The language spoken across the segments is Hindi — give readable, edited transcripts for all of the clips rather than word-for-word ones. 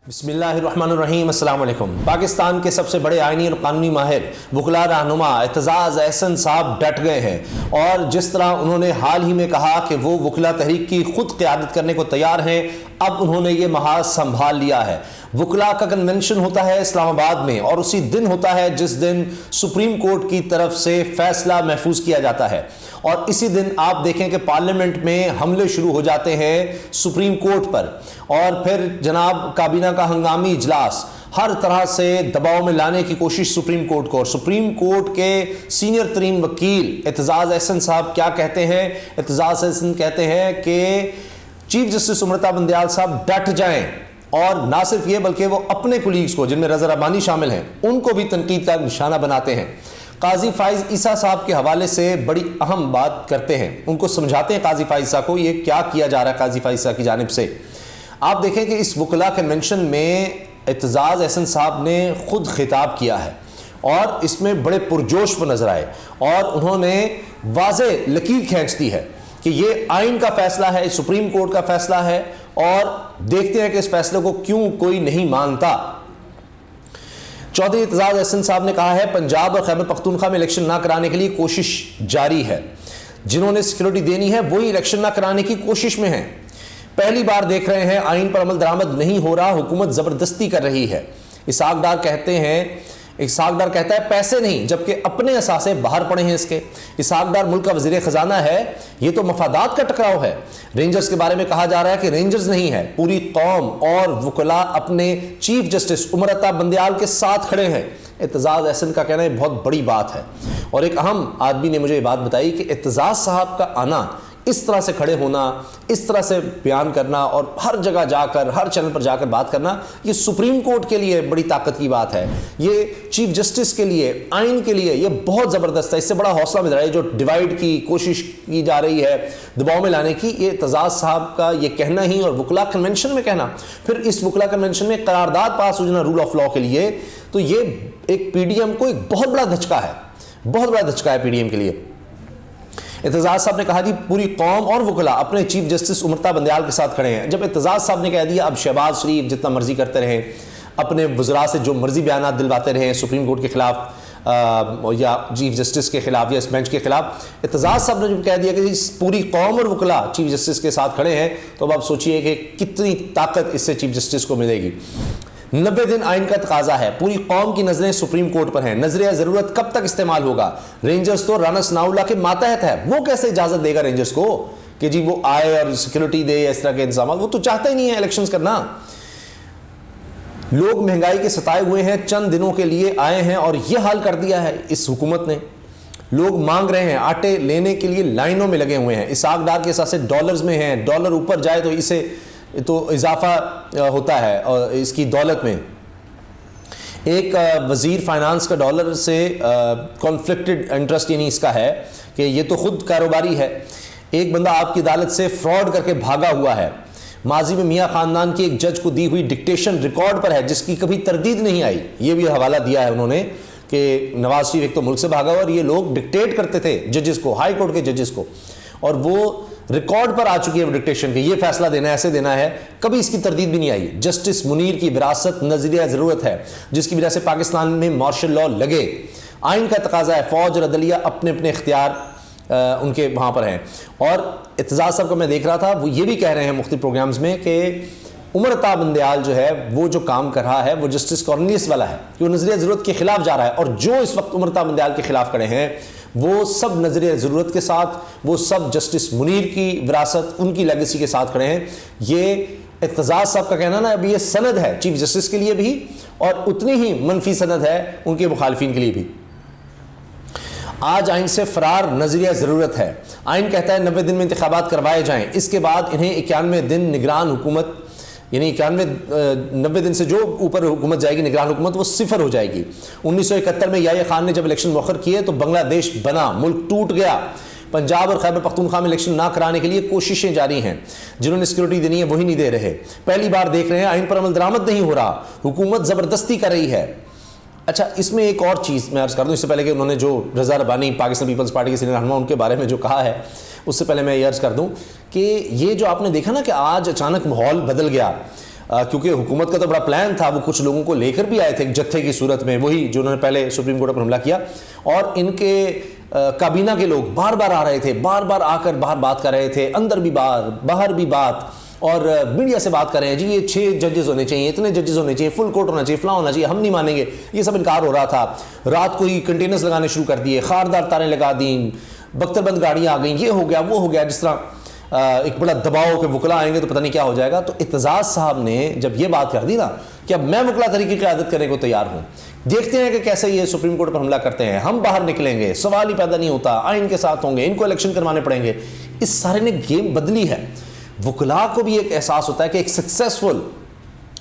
बिस्मिल्लाहिर्रहमानिर्रहीम, अस्सलाम वालेकुम। पाकिस्तान के सबसे बड़े आईनी और कानूनी माहिर वकला रहनुमा एतजाज़ अहसन साहब डट गए हैं और जिस तरह उन्होंने हाल ही में कहा कि वो वकला तहरीक की खुद क़यादत करने को तैयार हैं, अब उन्होंने ये महाज संभाल लिया है। वकला का कन्वेंशन होता है इस्लामाबाद में और उसी दिन होता है जिस दिन सुप्रीम कोर्ट की तरफ से फैसला महफूज किया जाता है और इसी दिन आप देखें कि पार्लियामेंट में हमले शुरू हो जाते हैं सुप्रीम कोर्ट पर और फिर जनाब काबीना का हंगामी इजलास, हर तरह से दबाव में लाने की कोशिश सुप्रीम कोर्ट को। और सुप्रीम कोर्ट के सीनियर तरीन वकील एतजाज़ अहसन साहब क्या कहते हैं? एतजाज़ अहसन कहते हैं कि चीफ जस्टिस उमरता बंदयाल साहब डट जाएं और ना सिर्फ ये बल्कि वो अपने कुलीग्स को, जिनमें रज़ा रब्बानी शामिल हैं, उनको भी तनकीद का निशाना बनाते हैं। काजी फाइज ईसा साहब के हवाले से बड़ी अहम बात करते हैं, उनको समझाते हैं काजी फाइज ईसा को ये क्या किया जा रहा है काजी फाइज ईसा की जानिब से। आप देखें कि इस वकला कन्वेंशन में एतजाज़ अहसन साहब ने खुद खिताब किया है और इसमें बड़े पुरजोश पर नजर आए और उन्होंने वाज़ेह लकीर खींच दी है कि ये आइन का फैसला है, सुप्रीम कोर्ट का फैसला है और देखते हैं कि इस फैसले को क्यों कोई नहीं मानता। चौधरी एतजाज़ अहसन साहब ने कहा है पंजाब और खैबर पख्तूनख्वा में इलेक्शन ना कराने के लिए कोशिश जारी है। जिन्होंने सिक्योरिटी देनी है वही इलेक्शन ना कराने की कोशिश में है। पहली बार देख रहे हैं आइन पर अमल दरामद नहीं हो रहा, हुकूमत जबरदस्ती कर रही है। इसहाक डार कहता है पैसे नहीं, जबकि अपने असासे बाहर पड़े हैं इसके। इसहाक डार मुल्क का वजीर खजाना है, ये तो मफादात का टकराव है। रेंजर्स के बारे में कहा जा रहा है कि रेंजर्स नहीं है, पूरी कौम और वकला अपने चीफ जस्टिस उमरता बंदयाल के साथ खड़े हैं। एतजाज़ अहसन का कहना है बहुत बड़ी बात है और एक अहम आदमी ने मुझे ये बात बताई कि एतजाज़ साहब का आना, इस तरह से खड़े होना, इस तरह से बयान करना और हर जगह जाकर, हर चैनल पर जाकर बात करना, ये सुप्रीम कोर्ट के लिए बड़ी ताकत की बात है। ये चीफ जस्टिस के लिए, आइन के लिए ये बहुत ज़बरदस्त है। इससे बड़ा हौसला मिल रहा है। जो डिवाइड की कोशिश की जा रही है, दबाव में लाने की, ये एतजाज़ साहब का ये कहना ही और वकला कन्वेंशन में कहना, फिर इस वकला कन्वेंशन में करारदाद पास हो जाना रूल ऑफ लॉ के लिए, तो ये एक पीडीएम को एक बहुत बड़ा धचका है, बहुत बड़ा धचका है पीडीएम के लिए। एतजाज़ साहब ने कहा जी पूरी कौम और वकला अपने चीफ जस्टिस उमरता बंदयाल के साथ खड़े हैं। जब एतजाज़ साहब ने कह दिया अब शहबाज शरीफ जितना मर्जी करते रहें, अपने वज़रा से जो मर्जी बयान दिलवाते रहें सुप्रीम कोर्ट के खिलाफ या चीफ जस्टिस के खिलाफ या इस बेंच के खिलाफ, एतजाज़ साहब ने जब कह दिया कि पूरी कौम और वकला चीफ जस्टिस के साथ खड़े हैं, तो अब आप सोचिए कि कितनी ताकत इससे चीफ जस्टिस को मिलेगी। 90 दिन आइन का तकाजा है, पूरी कौम की नजरें सुप्रीम कोर्ट पर हैं। नजरिया जरूरत कब तक इस्तेमाल होगा? रेंजर्स तो राना सनाउल्लाह के मातहत है, वो कैसे इजाजत देगा रेंजर्स को कि जी वो आए और सिक्योरिटी दे, इस तरह के इंतजाम? वो तो चाहता ही नहीं है इलेक्शंस करना। लोग महंगाई के सताए हुए हैं, चंद दिनों के लिए आए हैं और यह हाल कर दिया है इस हुकूमत ने। लोग मांग रहे हैं, आटे लेने के लिए लाइनों में लगे हुए हैं। इसहाक डार के हिसाब से डॉलर्स में हैं, डॉलर ऊपर जाए तो इसे तो इजाफा होता है और इसकी दौलत में। एक वज़ीर फाइनेंस का डॉलर से कॉन्फ्लिक्टेड इंटरेस्ट यानी इसका है कि ये तो खुद कारोबारी है। एक बंदा आपकी अदालत से फ्रॉड करके भागा हुआ है। माजी में मियाँ ख़ानदान की एक जज को दी हुई डिक्टेशन रिकॉर्ड पर है जिसकी कभी तरदीद नहीं आई। ये भी हवाला दिया है उन्होंने कि नवाज शरीफ एक तो मुल्क से भागा हुआ और ये लोग डिक्टेट करते थे जजेस को, हाई कोर्ट के जजेस को, और वो रिकॉर्ड पर आ चुकी है डिक्टेशन कि ये फैसला देना है, ऐसे देना है। कभी इसकी तरदीद भी नहीं आई। जस्टिस मुनीर की विरासत नजरिया ज़रूरत है जिसकी वजह से पाकिस्तान में मार्शल लॉ लगे। आइन का तकाजा है, फ़ौज और अदलिया अपने अपने इख्तियार उनके वहाँ पर हैं। और एतजाज़ साहब को मैं देख रहा था, वो ये भी कह रहे हैं मुख्तलिफ प्रोग्राम्स में कि उमरता बंदयाल जो है वो जो काम कर रहा है वो जस्टिस कॉर्नियस वाला है कि वो नजरिया ज़रूरत के खिलाफ जा रहा है। और जो इस वक्त उमरता बंदयाल के खिलाफ खड़े हैं वो सब नजरिया ज़रूरत के साथ, वो सब जस्टिस मुनीर की विरासत, उनकी लेगेसी के साथ खड़े हैं। ये एतजाज़ साहब का कहना ना, अभी ये सनद है चीफ जस्टिस के लिए भी और उतनी ही मनफी सनद है उनके मुखालफिन के लिए भी। आज आइन से फरार नजरिया ज़रूरत है। आइन कहता है 90 दिन में इंतखाबात करवाए जाएं, इसके बाद इन्हें 91 दिन निगरान हुकूमत, यानी 90 दिन से जो ऊपर हुकूमत जाएगी निगरान हुकूमत, वो सिफर हो जाएगी। 1971 में याह्या खान ने जब इलेक्शन मौखर किए तो बांग्लादेश बना, मुल्क टूट गया। पंजाब और खैबर पख्तूनख्वा में इलेक्शन ना कराने के लिए कोशिशें जारी हैं। जिन्होंने सिक्योरिटी देनी है वही नहीं दे रहे। पहली बार देख रहे हैं आइन पर अमल दरामद नहीं हो रहा, हुकूमत ज़बरदस्ती कर रही है। अच्छा, इसमें एक और चीज़ मैं अर्ज़ कर दूँ इससे पहले कि उन्होंने जो रज़ा रब्बानी पाकिस्तान पीपल्स पार्टी के सीनियर रहनुमा उनके बारे में जो कहा है, उससे पहले मैं ये अर्ज़ कर दूँ कि ये जो आपने देखा ना कि आज अचानक माहौल बदल गया, क्योंकि हुकूमत का तो बड़ा प्लान था, वो कुछ लोगों को लेकर भी आए थे एक जत्थे की सूरत में, वही जो उन्होंने पहले सुप्रीम कोर्ट पर हमला किया, और इनके काबीना के लोग बार बार आ रहे थे, बार बार आकर बाहर बात कर रहे थे, अंदर भी बाहर भी बात, और मीडिया से बात कर रहे हैं जी ये 6 जजेस होने चाहिए, इतने जजेस होने चाहिए, फुल कोर्ट होना चाहिए, फलां होना चाहिए, हम नहीं मानेंगे, ये सब इनकार हो रहा था। रात को ही कंटेनर्स लगाने शुरू कर दिए, खारदार तारें लगा दी, बख्तरबंद गाड़ियाँ आ गई, ये हो गया वो हो गया, जिस तरह एक बड़ा दबाव के वकला आएंगे तो पता नहीं क्या हो जाएगा। तो इत्तेजाज साहब ने जब ये बात कर दी ना कि अब मैं वकला तहरीक की क़यादत करने को तैयार हूँ, देखते हैं कि कैसे ये सुप्रीम कोर्ट पर हमला करते हैं, हम बाहर निकलेंगे, सवाल ही पैदा नहीं होता, आइन के साथ होंगे, इनको इलेक्शन करवाने पड़ेंगे, इस सारे ने गेम बदली है। वकला को भी एक एहसास होता है कि एक सक्सेसफुल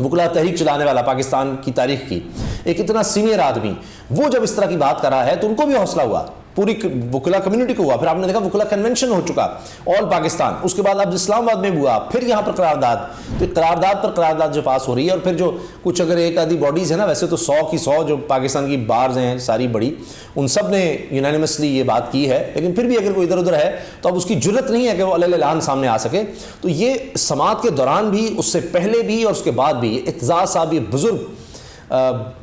वकला तहरीक चलाने वाला पाकिस्तान की तारीख की एक इतना सीनियर आदमी वो जब इस तरह की बात कर रहा है तो उनको भी हौसला हुआ, पूरी वकला कम्युनिटी को हुआ। फिर आपने देखा वकला कन्वेंशन हो चुका ऑल पाकिस्तान, उसके बाद अब इस्लामाबाद में हुआ, फिर यहाँ पर करारदाद, तो करारदाद पर करारदाद जो पास हो रही है, और फिर जो कुछ अगर एक आधी बॉडीज़ है ना, वैसे तो 100 की 100 जो पाकिस्तान की बार्स हैं सारी बड़ी, उन सब ने यूनानिमसली ये बात की है, लेकिन फिर भी अगर कोई इधर उधर है तो अब उसकी जरूरत नहीं है कि वो अलग-अलग सामने आ सके। तो ये समात के दौरान भी, उससे पहले भी और उसके बाद भी इत्तेजाज साहब, ये बुजुर्ग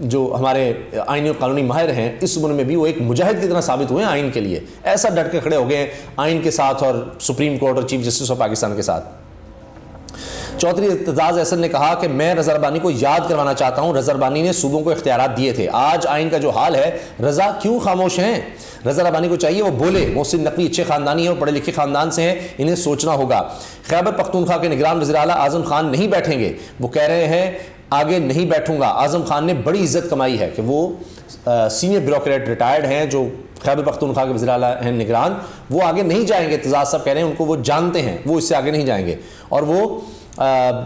जो हमारे आईनी और कानूनी माहिर हैं, इस उम्र में भी वो एक मुजाहिद की तरह साबित हुए हैं आइन के लिए, ऐसा डट के खड़े हो गए हैं आइन के साथ और सुप्रीम कोर्ट और चीफ जस्टिस ऑफ पाकिस्तान के साथ। चौधरी इत्तेजाज अहसन ने कहा कि मैं रज़ा रब्बानी को याद करवाना चाहता हूँ, रज़ा रब्बानी ने सूबों को इख्तियारात दिए थे, आज आइन का जो हाल है, रज़ा क्यों खामोश हैं? रज़ा रब्बानी को चाहिए वो बोले। मोहसिन नकवी अच्छे खानदानी है और पढ़े लिखे खानदान से हैं, इन्हें सोचना होगा। खैबर पख्तूनख्वा के निगरान वज़ीर आला आज़म खान नहीं बैठेंगे, वो कह रहे हैं आगे नहीं बैठूंगा। आज़म खान ने बड़ी इज्जत कमाई है कि वो सीनियर ब्यूरोक्रेट रिटायर्ड हैं जो खैबर पख्तूनख्वा के वज़ीर आला हैं निगरान, वो आगे नहीं जाएंगे। इत्तेजाज साहब कह रहे हैं उनको वो जानते हैं, वो इससे आगे नहीं जाएंगे। और वो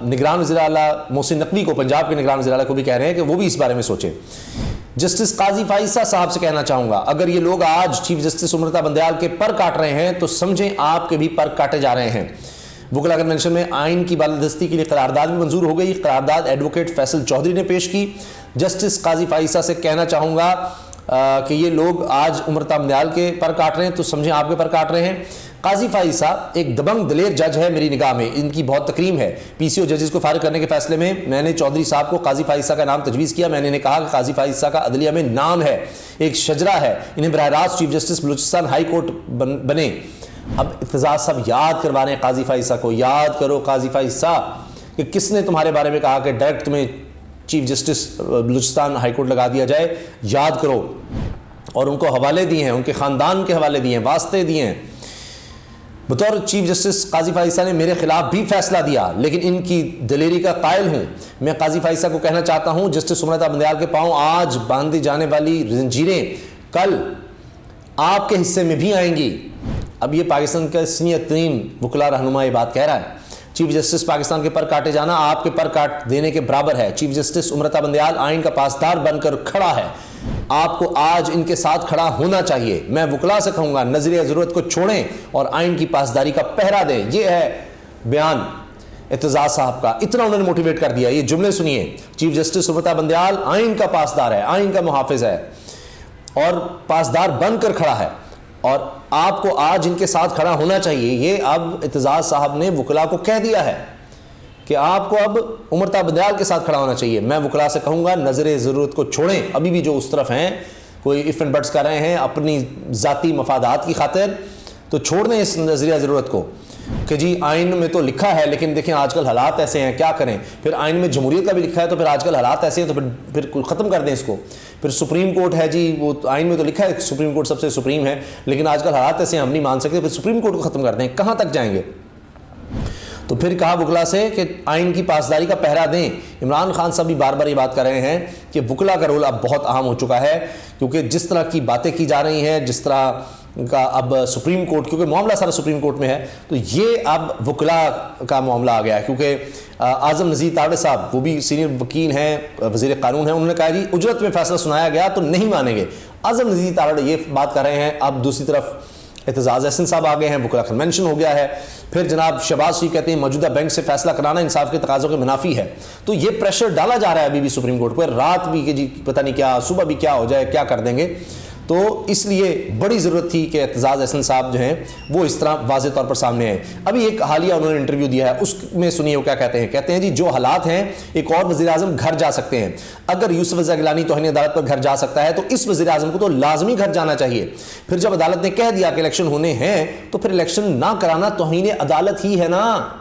निगरान वज़ीर आला मोहसिन नकवी को, पंजाब के निगरान वज़ीर आला को भी कह रहे हैं कि वो भी इस बारे में सोचें। जस्टिस काजी फाइसा साहब से कहना चाहूँगा, अगर ये लोग आज चीफ जस्टिस उमरता बंदयाल के पर काट रहे हैं तो समझें आपके भी पर काटे जा रहे हैं। वकला कन्वेंशन में आइन की बालादस्ती के लिए करारदाद भी मंजूर हो गई। करारदाद एडवोकेट फैसल चौधरी ने पेश की। जस्टिस काजी फाइसा से कहना चाहूँगा कि ये लोग आज उमरता बंदयाल के पर काट रहे हैं तो समझें आपके पर काट रहे हैं। काजी फाइसा एक दबंग दलेर जज है मेरी निगाह में, इनकी बहुत तकरीम है। पीसीओ जजेस को फारिग करने के फैसले में मैंने चौधरी साहब को काजी फाइसा का नाम तजवीज़ किया। मैंने कहा कि काजी फाइसा का अदलिया में नाम है, एक शजरा है, इन्हें बराह रास्त chief justice Balochistan high court बने। अब इत्तेजाज साहब याद करवा रहे हैं काजी फाइसा को, याद करो काजी फाइसा कि किसने तुम्हारे बारे में कहा कि डायरेक्ट तुम्हें chief justice Balochistan high court लगा दिया जाए, याद करो। और उनको हवाले दिए हैं, उनके ख़ानदान के हवाले दिए हैं, वास्ते दिए हैं। बतौर चीफ जस्टिस काजी फाइसा ने मेरे खिलाफ भी फैसला दिया, लेकिन इनकी दलेरी का कायल हूँ। मैं काजी फाइसा को कहना चाहता हूँ, जस्टिस उमरता बंदयाल के पाँव आज बांधी जाने वाली जंजीरें कल आपके हिस्से में भी आएंगी। अब ये पाकिस्तान का सीनियर तरीन वकला रहनुमा ये बात कह रहा है, चीफ जस्टिस पाकिस्तान के पर काटे जाना आपके पर काट देने के बराबर है। चीफ जस्टिस उमरता बंदयाल आइन का पासदार बनकर खड़ा है, आपको आज इनके साथ खड़ा होना चाहिए। मैं वकला से कहूँगा नजरिया ज़रूरत को छोड़ें और आइन की पासदारी का पहरा दें। ये है बयान इत्तेजाज साहब का, इतना उन्होंने मोटिवेट कर दिया। ये जुमले सुनिए, चीफ जस्टिस उमरता बंदयाल आइन का पासदार है, आइन का मुहाफिज है और पासदार बनकर खड़ा है और आपको आज इनके साथ खड़ा होना चाहिए। ये अब इत्तेजाज साहब ने वकला को कह दिया है कि आपको अब उमरता बंदयाल के साथ खड़ा होना चाहिए। मैं वकला से कहूँगा नज़र ज़रूरत को छोड़ें। अभी भी जो उस तरफ हैं, कोई इफ़ एंड बट्स कर रहे हैं अपनी ज़ाती मफादात की खातिर, तो छोड़ दें इस नज़रिया ज़रूरत को कि जी आइन में तो लिखा है, लेकिन देखें आजकल हालात ऐसे हैं, क्या करें। फिर आइन में जमहूरियत का भी लिखा है, तो फिर आजकल हालात ऐसे हैं, तो फिर ख़त्म कर दें इसको। फिर सुप्रीम कोर्ट है जी, वो आइन में तो लिखा है सुप्रीम कोर्ट सबसे सुप्रीम है, लेकिन आजकल हालात ऐसे हम नहीं मान सकते, फिर सुप्रीम कोर्ट को ख़त्म कर दें। कहाँ तक जाएंगे? तो फिर कहा वकला से कि आइन की पासदारी का पहरा दें। इमरान खान साहब भी बार बार ये बात कर रहे हैं कि वकला का रोल अब बहुत अहम हो चुका है, क्योंकि जिस तरह की बातें की जा रही हैं, जिस तरह का अब सुप्रीम कोर्ट, क्योंकि मामला सारा सुप्रीम कोर्ट में है, तो ये अब वकला का मामला आ गया है। क्योंकि आज़म नज़ीर तारड़ साहब, वो भी सीनियर वकील हैं, वज़ीर कानून हैं, उन्होंने कहा जी उजरत में फैसला सुनाया गया तो नहीं मानेंगे। आज़म नज़ीर तारड़ ये बात कर रहे हैं। अब दूसरी तरफ इत्तेजाज अहसन साहब आ गए हैं, वकला कन्वेंशन हो गया है। फिर जनाब शहबाज शरीफ कहते हैं मौजूदा बैंक से फैसला कराना इंसाफ के तकाज़ों के मुनाफी है। तो ये प्रेशर डाला जा रहा है अभी भी सुप्रीम कोर्ट पर, रात भी कि जी पता नहीं क्या, सुबह भी क्या हो जाए, क्या कर देंगे। तो इसलिए बड़ी ज़रूरत थी कि एतजाज़ अहसन साहब जो हैं वो इस तरह वाज़े तौर पर सामने आए। अभी एक हालिया उन्होंने इंटरव्यू दिया है, उसमें सुनिए वो क्या कहते हैं। कहते हैं जी जो हालात हैं, एक और वज़ीर-ए-आज़म घर जा सकते हैं। अगर यूसुफ रज़ा गिलानी तौहीन अदालत पर घर जा सकता है तो इस वज़ीर-ए-आज़म को तो लाजमी घर जाना चाहिए। फिर जब अदालत ने कह दिया कि इलेक्शन होने हैं तो फिर इलेक्शन ना कराना तौहीन अदालत ही है ना।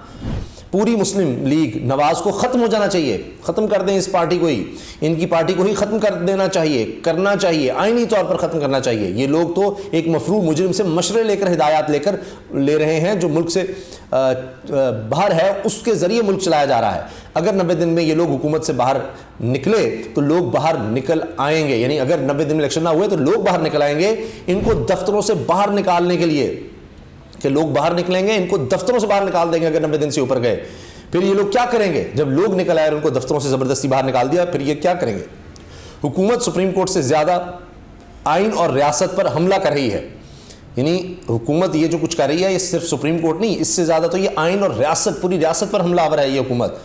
पूरी मुस्लिम लीग नवाज को ख़त्म हो जाना चाहिए, ख़त्म कर दें इस पार्टी को ही, इनकी पार्टी को ही ख़त्म कर देना चाहिए, करना चाहिए, आईनी तौर पर ख़त्म करना चाहिए। ये लोग तो एक मफरूर मुजरिम से मशवरे लेकर हिदायत लेकर ले रहे हैं जो मुल्क से बाहर है, उसके ज़रिए मुल्क चलाया जा रहा है। अगर 90 दिन में ये लोग हुकूमत से बाहर निकले तो लोग बाहर निकल आएंगे, यानी अगर 90 दिन में इलेक्शन ना हुए तो लोग बाहर निकल आएंगे। इनको दफ्तरों से बाहर निकालने के लिए कि लोग बाहर निकलेंगे, इनको दफ्तरों से बाहर निकाल देंगे अगर 90 दिन से ऊपर गए। फिर ये लोग क्या करेंगे? जब लोग निकल आए और उनको दफ्तरों से ज़बरदस्ती बाहर निकाल दिया, फिर ये क्या करेंगे? हुकूमत सुप्रीम कोर्ट से ज़्यादा आइन और रियासत पर हमला कर रही है। यानी हुकूमत ये जो कुछ कर रही है ये सिर्फ सुप्रीम कोर्ट नहीं, इससे ज़्यादा तो ये आइन और रियासत, पूरी रियासत पर हमलावर है ये हुकूमत।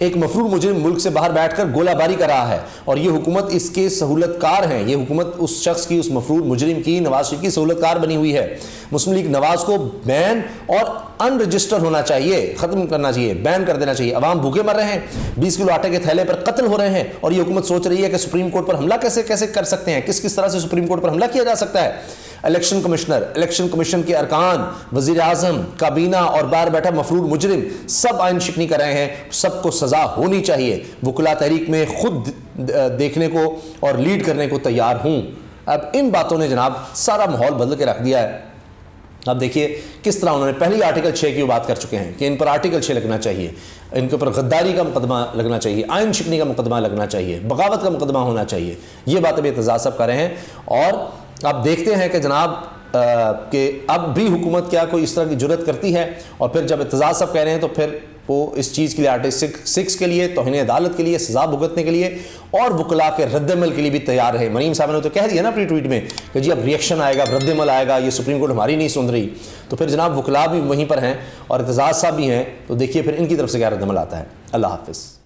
एक मफरूर मुजरिम मुल्क से बाहर बैठकर गोलाबारी कर रहा है और ये हुकूमत इसके सहूलतकार हैं। ये हुकूमत उस शख्स की, उस मफरूर मुजरिम की, नवाज शरीफ की सहूलतकार बनी हुई है। मुस्लिम लीग नवाज को बैन और अनरजिस्टर होना चाहिए, ख़त्म करना चाहिए, बैन कर देना चाहिए। अवाम भूखे मर रहे हैं, 20 किलो आटे के थैले पर कत्ल हो रहे हैं और ये हुकूमत सोच रही है कि सुप्रीम कोर्ट पर हमला कैसे कैसे कर सकते हैं, किस किस तरह से सुप्रीम कोर्ट पर हमला किया जा सकता है। इलेक्शन कमिश्नर, इलेक्शन कमीशन के अरकान, वज़ीर आज़म, काबीना और बाहर बैठा मफरूर मुजरिम सब आइन शिकनी कर रहे हैं। सबको सज़ा होनी चाहिए। वकला तहरीक में खुद देखने को और लीड करने को तैयार हूँ। अब इन बातों ने जनाब सारा माहौल बदल के रख दिया है। अब देखिए किस तरह उन्होंने पहले ही आर्टिकल 6 की बात कर चुके हैं कि इन पर आर्टिकल 6 लगना चाहिए, इनके ऊपर गद्दारी का मुकदमा लगना चाहिए, आइन शिकनी का मुकदमा लगना चाहिए, बगावत का मुकदमा होना चाहिए। ये बातें भी एतजाज़ सब कर रहे हैं। और अब देखते हैं कि जनाब कि अब भी हुकूमत क्या कोई इस तरह की जुर्रत करती है। और फिर जब एतजाज़ सब कह रहे हैं तो फिर वो इस चीज़ के लिए आर्टिकल 6 के लिए, तौहीन अदालत के लिए, सज़ा भुगतने के लिए और वकला के रद्दमल के लिए भी तैयार रहे। मरीम साहब ने तो कह दिया ना अपनी ट्वीट में कि जी अब रिएक्शन आएगा, रद्दमल आएगा, ये सुप्रीम कोर्ट हमारी नहीं सुन रही। तो फिर जनाब वकला भी वहीं पर हैं और एतजाज़ साहब भी हैं, तो देखिए फिर इनकी तरफ से क्या रद्दमल आता है। अल्लाह हाफ़िज़।